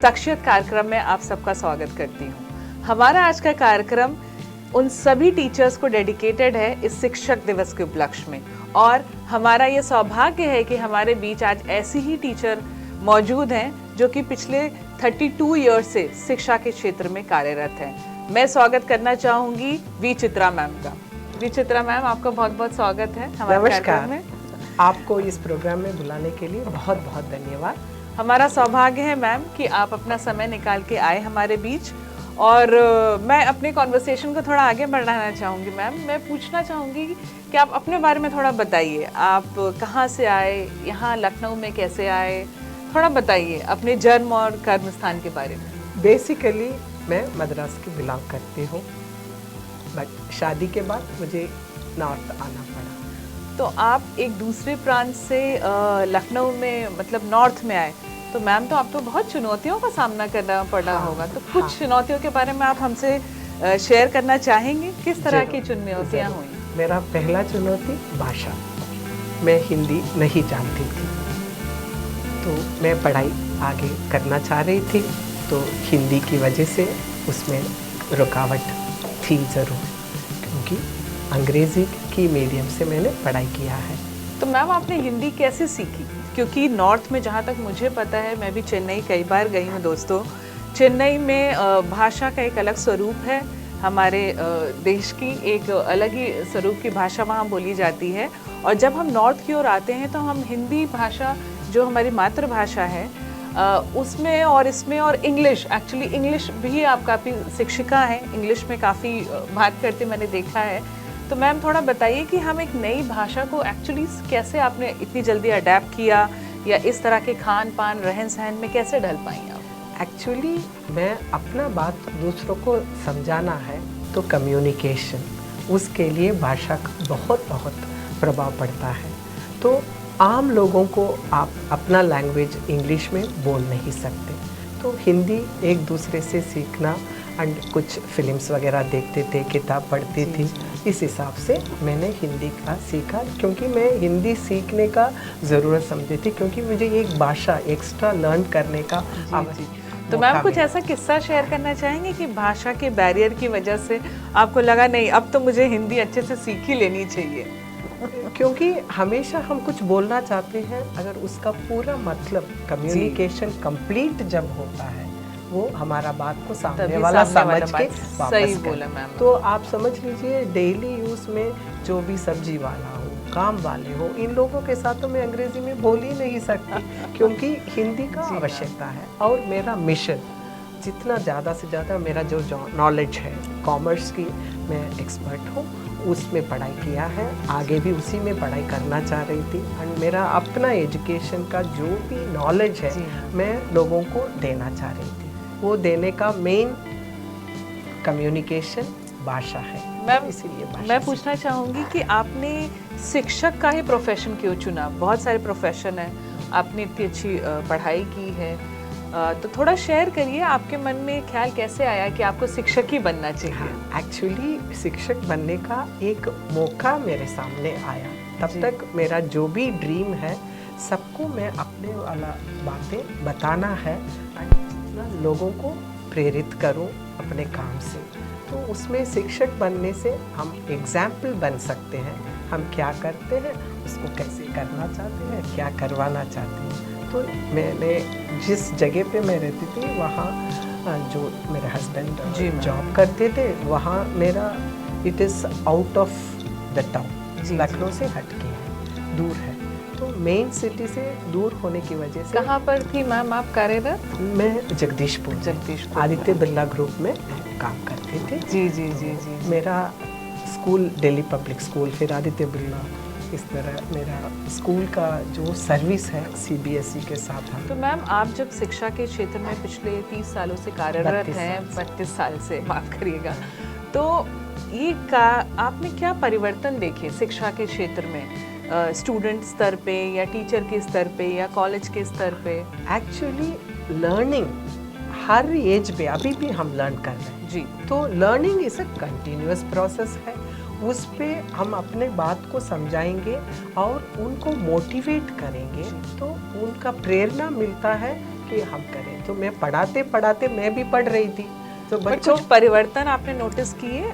शख्सियत कार्यक्रम में आप सबका स्वागत करती हूँ। हमारा आज का कार्यक्रम उन सभी टीचर्स को डेडिकेटेड है इस शिक्षक दिवस के उपलक्ष्य में, और हमारा ये सौभाग्य है कि हमारे बीच आज ऐसी ही टीचर मौजूद हैं जो कि पिछले 32 ईयर्स से शिक्षा के क्षेत्र में कार्यरत हैं। मैं स्वागत करना चाहूँगी वी चित्रा मैम का। वी चित्रा मैम, आपका बहुत बहुत स्वागत है हमारे कार्यक्रम में। आपको इस प्रोग्राम में बुलाने के लिए बहुत बहुत धन्यवाद। हमारा सौभाग्य है मैम कि आप अपना समय निकाल के आए हमारे बीच, और मैं अपने कॉन्वर्सेशन को थोड़ा आगे बढ़ाना चाहूँगी। मैम, मैं पूछना चाहूँगी कि आप अपने बारे में थोड़ा बताइए। आप कहाँ से आए, यहाँ लखनऊ में कैसे आए, थोड़ा बताइए अपने जन्म और कर्म स्थान के बारे में। बेसिकली मैं मद्रास की बिलोंग करती हूँ, बट शादी के बाद मुझे नॉर्थ आना पड़ा। तो आप एक दूसरे प्रांत से लखनऊ में मतलब नॉर्थ में आए, तो मैम तो आपको बहुत चुनौतियों का सामना करना पड़ा होगा। तो कुछ चुनौतियों के बारे में आप हमसे शेयर करना चाहेंगे? किस तरह की चुनौतियाँ हुई? मेरा पहला चुनौती भाषा। मैं हिंदी नहीं जानती थी, तो मैं पढ़ाई आगे करना चाह रही थी, तो हिंदी की वजह से उसमें रुकावट थी ज़रूर, क्योंकि अंग्रेज़ी की मीडियम से मैंने पढ़ाई किया है। तो मैम, आपने हिंदी कैसे सीखी? क्योंकि नॉर्थ में जहाँ तक मुझे पता है, मैं भी चेन्नई कई बार गई हूँ दोस्तों, चेन्नई में भाषा का एक अलग स्वरूप है। हमारे देश की एक अलग ही स्वरूप की भाषा वहाँ बोली जाती है, और जब हम नॉर्थ की ओर आते हैं तो हम हिंदी भाषा जो हमारी मातृभाषा है उसमें और इसमें, और इंग्लिश, एक्चुअली इंग्लिश भी आप काफ़ी शिक्षिका हैं, इंग्लिश में काफ़ी बात करते मैंने देखा है। तो मैम थोड़ा बताइए कि हम एक नई भाषा को एक्चुअली कैसे आपने इतनी जल्दी अडेप्ट किया, या इस तरह के खान पान रहन सहन में कैसे ढल पाई आप? एक्चुअली मैं अपना बात दूसरों को समझाना है तो कम्युनिकेशन, उसके लिए भाषा का बहुत बहुत प्रभाव पड़ता है। तो आम लोगों को आप अपना लैंग्वेज इंग्लिश में बोल नहीं सकते, तो हिंदी एक दूसरे से सीखना, एंड कुछ फिल्म्स वगैरह देखते थे, किताब पढ़ती थी, इस हिसाब से मैंने हिंदी का सीखा, क्योंकि मैं हिंदी सीखने का ज़रूरत समझी थी, क्योंकि मुझे एक भाषा एक्स्ट्रा लर्न करने का तो मैम कुछ ऐसा किस्सा शेयर करना चाहेंगे कि भाषा के बैरियर की वजह से आपको लगा नहीं अब तो मुझे हिंदी अच्छे से सीख ही लेनी चाहिए? क्योंकि हमेशा हम कुछ बोलना चाहते हैं, अगर उसका पूरा मतलब कम्युनिकेशन कंप्लीट जब होता है, वो हमारा बात को सामने वाला समझ के वापस बोला मैम। तो आप समझ लीजिए डेली यूज़ में जो भी सब्जी वाला हो, काम वाले हो, इन लोगों के साथ तो मैं अंग्रेज़ी में बोल ही नहीं सकती, क्योंकि हिंदी का आवश्यकता है। और मेरा मिशन जितना ज़्यादा से ज़्यादा, मेरा जो नॉलेज है कॉमर्स की, मैं एक्सपर्ट हूँ, उसमें पढ़ाई किया है, आगे भी उसी में पढ़ाई करना चाह रही थी, एंड मेरा अपना एजुकेशन का जो भी नॉलेज है मैं लोगों को देना चाह रही थी। वो देने का मेन कम्युनिकेशन भाषा है। मैम, इसीलिए मैं पूछना चाहूँगी कि आपने शिक्षक का ही प्रोफेशन क्यों चुना? बहुत सारे प्रोफेशन हैं, आपने इतनी अच्छी पढ़ाई की है, तो थोड़ा शेयर करिए आपके मन में ख्याल कैसे आया कि आपको शिक्षक ही बनना चाहिए? एक्चुअली शिक्षक बनने का एक मौका मेरे सामने आया, तब तक मेरा जो भी ड्रीम है सबको मैं अपने वाला बातें बताना है, लोगों को प्रेरित करूं अपने काम से। तो उसमें शिक्षक बनने से हम एग्जाम्पल बन सकते हैं, हम क्या करते हैं, उसको कैसे करना चाहते हैं, क्या करवाना चाहते हैं। तो मैंने जिस जगह पे मैं रहती थी वहाँ जो मेरे हस्बैंड जॉब करते थे, वहाँ मेरा it is out of the town, Lucknow से हट के है, दूर है, तो मेन सिटी से दूर होने की वजह से। कहाँ पर थी मैम आप कार्यरत? मैं जगदीशपुर आदित्य बिरला ग्रुप में काम करते थे। जी जी जी जी। मेरा स्कूल दिल्ली पब्लिक स्कूल, फिर आदित्य बिरला इस तरह मेरा स्कूल का जो सर्विस है CBSE के साथ हम। तो मैम, आप जब शिक्षा के क्षेत्र में पिछले 30 सालों से कार्यरत हैं, 32 साल से, माफ़ करिएगा, तो ये आपने क्या परिवर्तन देखे शिक्षा के क्षेत्र में, स्टूडेंट स्तर पे या टीचर के स्तर पे या कॉलेज के स्तर पे? एक्चुअली लर्निंग हर एज पे अभी भी हम लर्न कर रहे हैं जी। तो learning is a continuous process है, उस पे हम अपने बात को समझाएंगे और उनको मोटिवेट करेंगे तो उनका प्रेरणा मिलता है कि हम करें। तो मैं पढ़ाते पढ़ाते मैं भी पढ़ रही थी, तो बच्चों कुछ परिवर्तन आपने नोटिस किए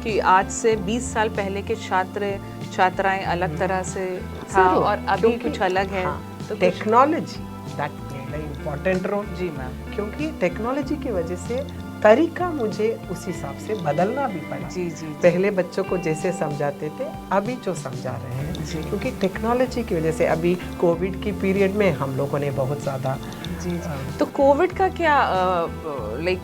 कि आज से 20 साल पहले के छात्र छात्राएं अलग तरह से था और अभी कुछ अलग है? हाँ, तो technology that played a important role. जी मैम। क्योंकि टेक्नोलॉजी की वजह से तरीका मुझे उस हिसाब से बदलना भी पड़ा। जी। पहले बच्चों को जैसे समझाते थे अभी जो समझा रहे हैं, क्योंकि टेक्नोलॉजी की वजह से अभी कोविड की पीरियड में हम लोगों ने बहुत ज़्यादा जी। तो कोविड का क्या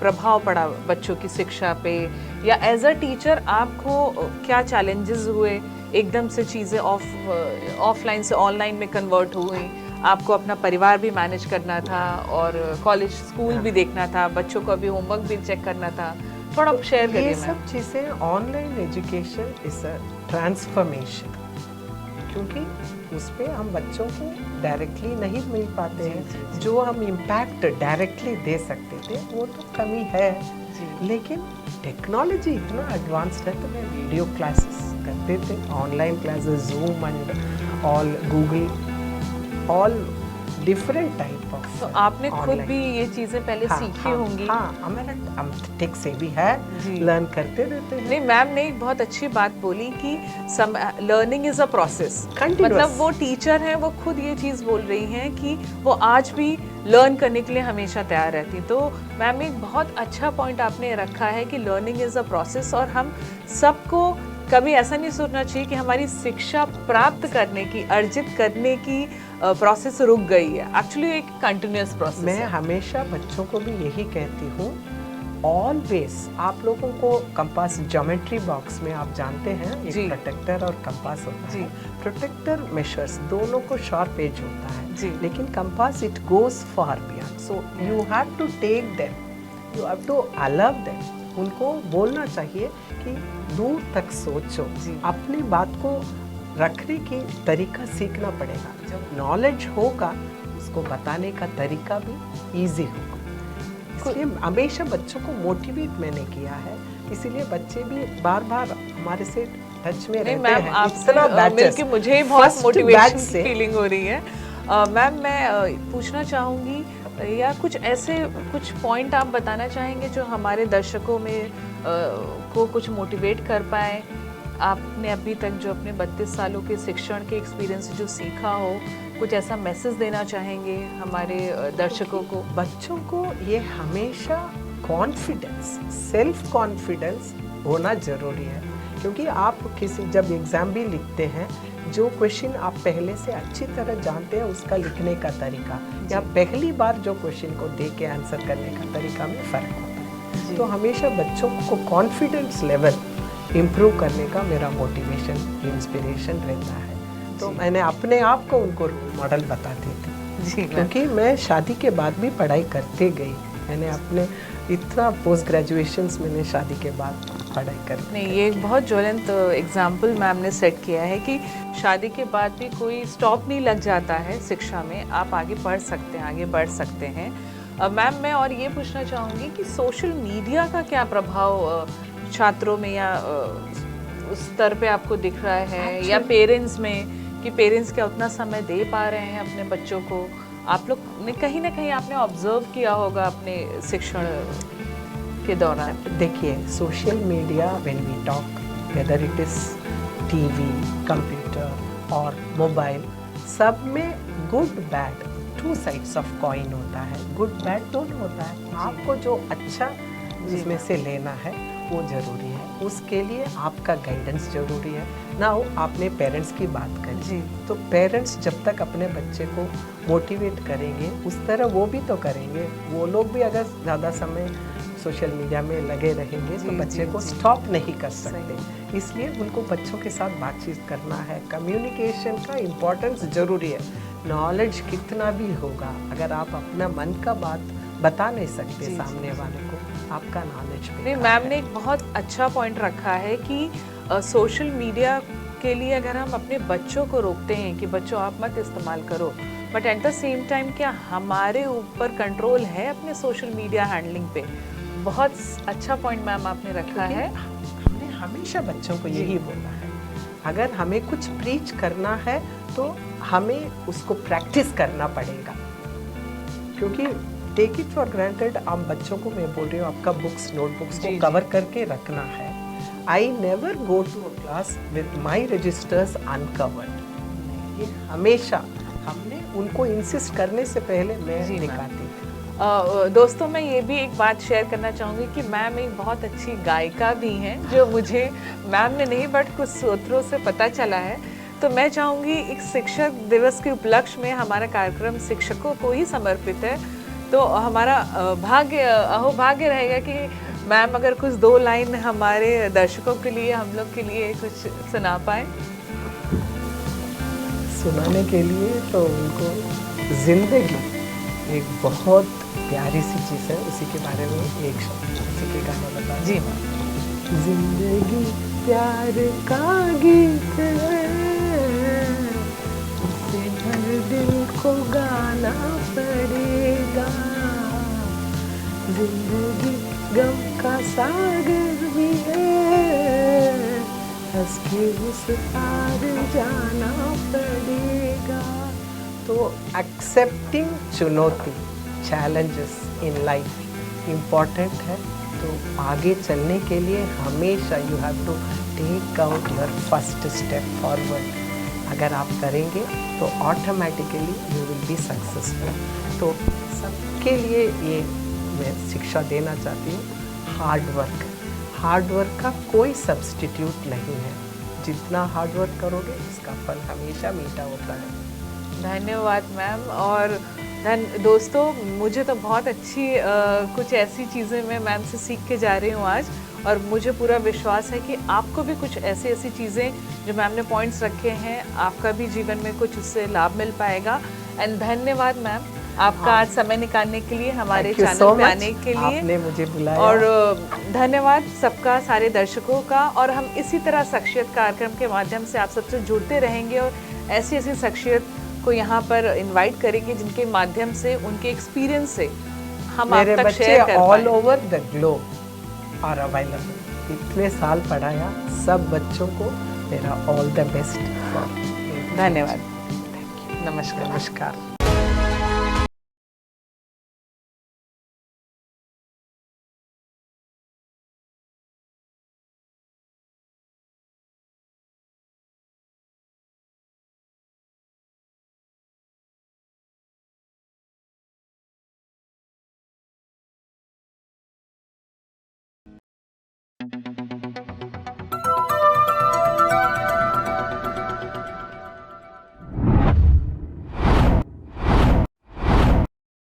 प्रभाव पड़ा बच्चों की शिक्षा पे, या एज अ टीचर आपको क्या चैलेंजेस हुए? एकदम से चीज़ें ऑफलाइन से ऑनलाइन में कन्वर्ट हुई, आपको अपना परिवार भी मैनेज करना था और कॉलेज स्कूल भी देखना था, बच्चों को अभी होमवर्क भी चेक करना था, थोड़ा शेयर करिए। ये सब चीज़ें online education is a transformation, क्योंकि उस पर हम बच्चों को डायरेक्टली नहीं मिल पाते हैं। जो हम इम्पैक्ट डायरेक्टली दे सकते थे वो तो कमी है, लेकिन टेक्नोलॉजी इतना एडवांस्ड है। तो मैं वीडियो क्लासेस करते थे, online classes, zoom and all, Google, all different type of. तो आपने खुद भी ये चीजें पहले सीखी होंगी? हाँ, हमारा टेक से भी है, लर्न करते रहते हैं। नहीं, मैम ने एक बहुत अच्छी बात बोली कि लर्निंग इज अ प्रोसेस। मतलब वो टीचर हैं, वो खुद ये चीज़ बोल रही हैं कि वो आज भी लर्न करने के लिए हमेशा तैयार रहती। तो मैम एक बहुत अच्छा पॉइंट आपने रखा है कि लर्निंग इज अ प्रोसेस, और हम सबको कभी ऐसा नहीं सोचना चाहिए कि हमारी शिक्षा प्राप्त करने की, अर्जित करने की प्रोसेस रुक गई है। एक्चुअली एक कंटिन्यूअस प्रोसेस। मैं हमेशा बच्चों को भी यही कहती हूँ, ऑलवेज आप लोगों को कंपास, ज्योमेट्री बॉक्स में आप जानते हैं एक प्रोटेक्टर और कंपास होता है। प्रोटेक्टर मेजर्स दोनों को शार्प एज होता है, लेकिन compass it goes far beyond. So you have to take them, you have to allow them. उनको बोलना चाहिए कि दूर तक सोचो, अपनी बात को रखने की तरीका सीखना पड़ेगा। जब नॉलेज होगा उसको बताने का तरीका भी इजी होगा। इसलिए हमेशा बच्चों को मोटिवेट मैंने किया है, इसीलिए बच्चे भी बार बार हमारे से टच में रहते हैं। आपसे मिलके मुझे बहुत मोटिवेशन की फीलिंग हो रही है। मैम, मैं पूछना चाहूँगी, या कुछ पॉइंट आप बताना चाहेंगे जो हमारे दर्शकों में को कुछ मोटिवेट कर पाए? आपने अभी तक जो अपने 32 सालों के शिक्षण के एक्सपीरियंस जो सीखा हो, कुछ ऐसा मैसेज देना चाहेंगे हमारे दर्शकों को? बच्चों को ये हमेशा कॉन्फिडेंस, सेल्फ कॉन्फिडेंस होना ज़रूरी है, क्योंकि आप जब एग्ज़ाम भी लिखते हैं, जो क्वेश्चन आप पहले से अच्छी तरह जानते हैं उसका लिखने का तरीका, या पहली बार जो क्वेश्चन को देख के आंसर करने का तरीका में फ़र्क होता है। तो हमेशा बच्चों को कॉन्फिडेंस लेवल इम्प्रूव करने का मेरा मोटिवेशन, इंस्पिरेशन रहता है। तो मैंने अपने आप को उनको रोल मॉडल बताती थी, क्योंकि मैं शादी के बाद भी पढ़ाई करते गई। मैंने अपने इतना पोस्ट ग्रेजुएशंस मैंने शादी के बाद पढ़ाई कर। नहीं, ये एक बहुत ज्वलंत एग्जाम्पल मैम ने सेट किया है कि शादी के बाद भी कोई स्टॉप नहीं लग जाता है शिक्षा में, आप आगे पढ़ सकते हैं, आगे बढ़ सकते हैं। मैम, मैं और ये पूछना चाहूँगी कि सोशल मीडिया का क्या प्रभाव छात्रों में या उस स्तर पे आपको दिख रहा है, या पेरेंट्स में, कि पेरेंट्स क्या उतना समय दे पा रहे हैं अपने बच्चों को? आप लोग ने कहीं ना कहीं आपने ऑब्जर्व किया होगा अपने शिक्षण के दौरान। देखिए, social media, when we talk, whether it is TV, computer और मोबाइल, सब में good bad, two sides of coin होता है। गुड बैड दोनों होता है। आपको जो अच्छा जिसमें से लेना है वो ज़रूरी है, उसके लिए आपका गाइडेंस ज़रूरी है। नाउ आपने पेरेंट्स की बात करी, तो पेरेंट्स जब तक अपने बच्चे को मोटिवेट करेंगे उस तरह वो भी तो करेंगे। वो लोग भी अगर ज़्यादा समय सोशल मीडिया में लगे रहेंगे तो बच्चे को स्टॉप नहीं कर सकते। इसलिए उनको बच्चों के साथ बातचीत करना है। कम्युनिकेशन का इम्पोर्टेंस ज़रूरी है। नॉलेज कितना भी होगा, अगर आप अपना मन का बात बता नहीं सकते सामने वाले को, आपका नॉलेज नहीं। मैम ने एक बहुत अच्छा पॉइंट रखा है कि सोशल मीडिया के लिए अगर हम अपने बच्चों को रोकते हैं कि बच्चों आप मत इस्तेमाल करो, but at the same time क्या हमारे ऊपर कंट्रोल है अपने सोशल मीडिया हैंडलिंग पे? बहुत अच्छा पॉइंट मैम आपने रखा है। हमने हमेशा बच्चों को यही बोला है, अगर हमें कुछ प्रीच करना है तो हमें उसको प्रैक्टिस करना पड़ेगा। क्योंकि टेक इट फॉर ग्रांटेड, आप बच्चों को, मैं बोल रही हूँ, आपका बुक्स नोटबुक्स को कवर करके रखना है। I never go to a class with my registers uncovered. ये हमेशा हमने उनको इंसिस्ट करने से पहले मैं दिखाती थी। दोस्तों मैं ये भी एक बात शेयर करना चाहूँगी कि मैम एक बहुत अच्छी गायिका भी हैं, जो मुझे मैम ने नहीं बट कुछ सूत्रों से पता चला है। तो मैं चाहूँगी एक शिक्षक दिवस के उपलक्ष्य में हमारा कार्यक्रम शिक्षकों को ही समर्पित है, तो हमारा अहोभाग्य रहेगा कि मैम अगर कुछ 2 लाइन हमारे दर्शकों के लिए, हम लोग के लिए कुछ सुना पाए। सुनाने के लिए तो उनको जिंदगी एक बहुत प्यारी सी चीज़ है, उसी के बारे में एक शब्द, उसी के गाना बता। जी। जिंदगी प्यार का गीत है, उसे हर दिल को गाना पड़ेगा। जिंदगी गम का सागर भी है, हंस के उस पार जाना पड़ेगा। तो एक्सेप्टिंग चुनौती, चैलेंजेस इन लाइफ इम्पॉर्टेंट है। तो आगे चलने के लिए हमेशा you have to take out your first step forward. अगर आप करेंगे तो automatically you will be successful. तो सबके लिए ये मैं शिक्षा देना चाहती हूँ, हार्ड वर्क का कोई सब्स्टिट्यूट नहीं है। जितना हार्ड वर्क करोगे उसका फल हमेशा मीठा होता है। धन्यवाद मैम। और दोस्तों मुझे तो बहुत अच्छी कुछ ऐसी चीज़ें मैं मैम से सीख के जा रही हूँ आज, और मुझे पूरा विश्वास है कि आपको भी कुछ ऐसी चीज़ें जो मैम ने पॉइंट्स रखे हैं, आपका भी जीवन में कुछ उससे लाभ मिल पाएगा। एंड धन्यवाद मैम आपका आज समय निकालने के लिए, हमारे चैनल पे आने के लिए, आपने मुझे बुलाया। और धन्यवाद सबका, सारे दर्शकों का। और हम इसी तरह शख्सियत कार्यक्रम के माध्यम से आप सबसे जुड़ते रहेंगे और ऐसी शख्सियत को यहाँ पर इनवाइट करेंगे जिनके माध्यम से, उनके एक्सपीरियंस से हम आप तक शेयर कर पाएं। All over the globe are available. इतने साल पढ़ाया सब बच्चों को, मेरा ऑल द बेस्ट। धन्यवाद। Thank you. नमस्कार।